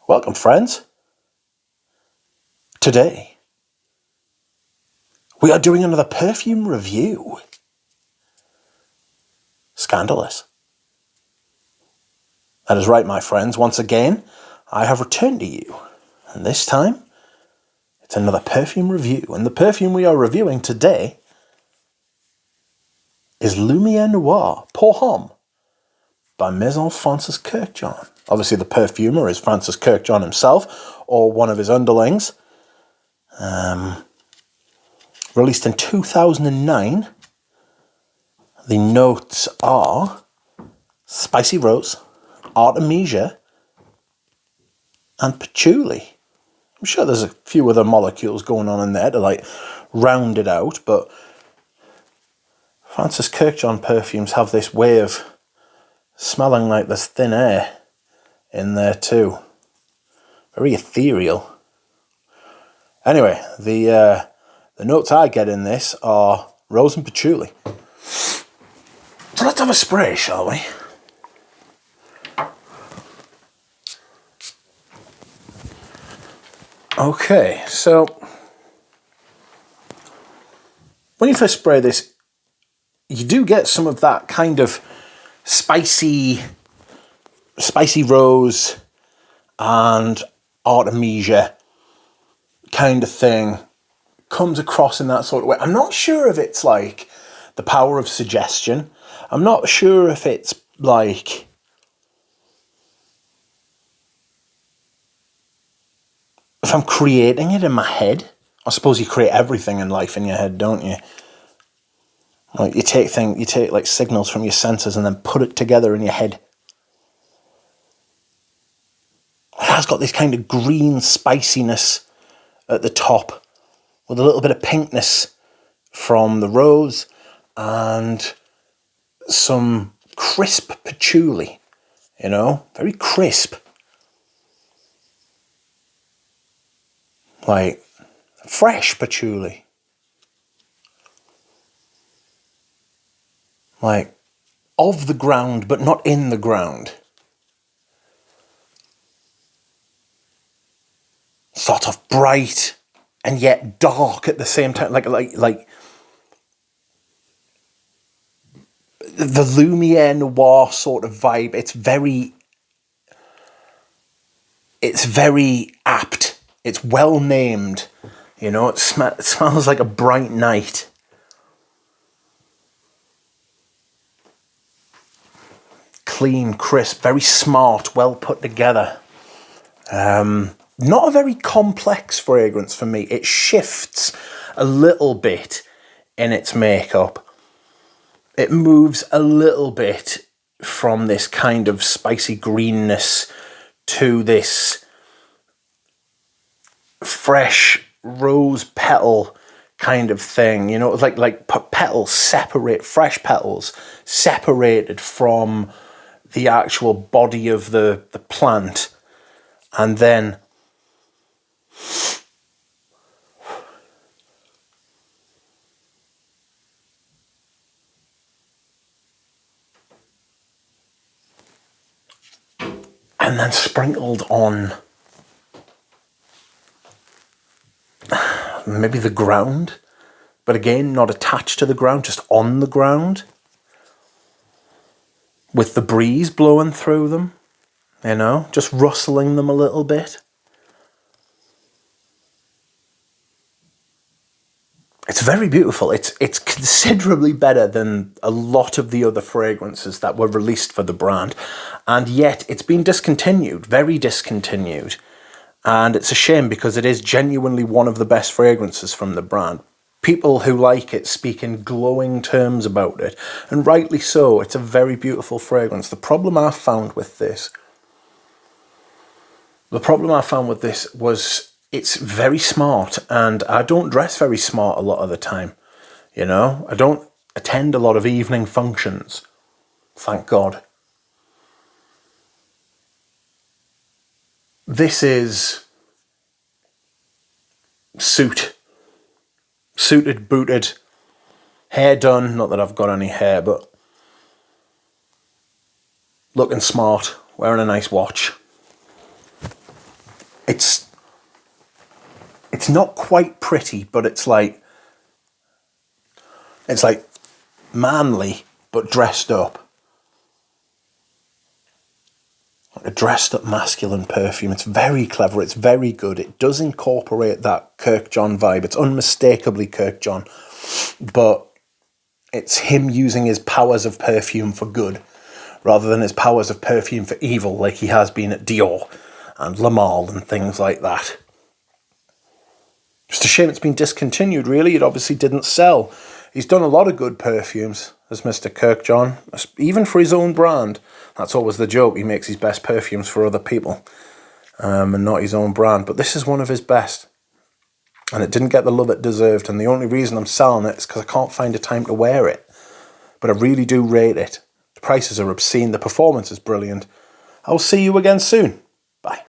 Welcome, friends. Today, we are doing another perfume review. Scandalous. That is right, my friends. Once again, I have returned to you. And this time, it's another perfume review. And the perfume we are reviewing today is Lumiere Noire Pour Homme by Maison Kurkdijan. Obviously, the perfumer is Francis Kurkdijan himself, or one of his underlings. Released in 2009. The notes are spicy rose, artemisia, and patchouli. I'm sure there's a few other molecules going on in there to round it out, but Francis Kurkdijan perfumes have this way of smelling like there's thin air in there too. Very ethereal. Anyway, the notes I get in this are rose and patchouli. So let's have a spray, shall we? Okay, so when you first spray this, you do get some of that kind of spicy rose and artemisia kind of thing comes across in that sort of way. I'm not sure if it's like the power of suggestion. I'm not sure if it's like if I'm creating it in my head. I suppose you create everything in life in your head, don't you? Like you take signals from your senses and then put it together in your head. It has got this kind of green spiciness at the top with a little bit of pinkness from the rose and some crisp patchouli, very crisp. Like fresh patchouli. Like of the ground, but not in the ground. Sort of bright and yet dark at the same time. Like the Lumiere Noire sort of vibe. It's very apt. It's well named. It smells like a bright night. Clean, crisp, very smart, well put together. Not a very complex fragrance for me. It shifts a little bit in its makeup. It moves a little bit from this kind of spicy greenness to this fresh rose petal kind of thing. Like petals separate, fresh petals separated from the actual body of the plant, and then sprinkled on maybe the ground, but again, not attached to the ground, just on the ground, with the breeze blowing through them, just rustling them a little bit. It's very beautiful. It's considerably better than a lot of the other fragrances that were released for the brand, and yet it's been discontinued, very discontinued. And it's a shame because it is genuinely one of the best fragrances from the brand. People who like it speak in glowing terms about it, and rightly so. It's a very beautiful fragrance. The problem I found with this was it's very smart, and I don't dress very smart a lot of the time. I don't attend a lot of evening functions, thank God. This is suited, booted, hair done, not that I've got any hair, but looking smart, wearing a nice watch. It's not quite pretty, but it's like manly, but dressed up. Like a dressed up masculine perfume. It's very clever. It's very good. It does incorporate that Kurkdijan vibe. It's unmistakably Kurkdijan, but it's him using his powers of perfume for good, rather than his powers of perfume for evil, like he has been at Dior and Le Male and things like that. Just a shame it's been discontinued, really. It obviously didn't sell. He's done a lot of good perfumes, as Mr. Kurkdijan, even for his own brand. That's always the joke. He makes his best perfumes for other people and not his own brand. But this is one of his best. And it didn't get the love it deserved. And the only reason I'm selling it is because I can't find a time to wear it. But I really do rate it. The prices are obscene. The performance is brilliant. I'll see you again soon. Bye.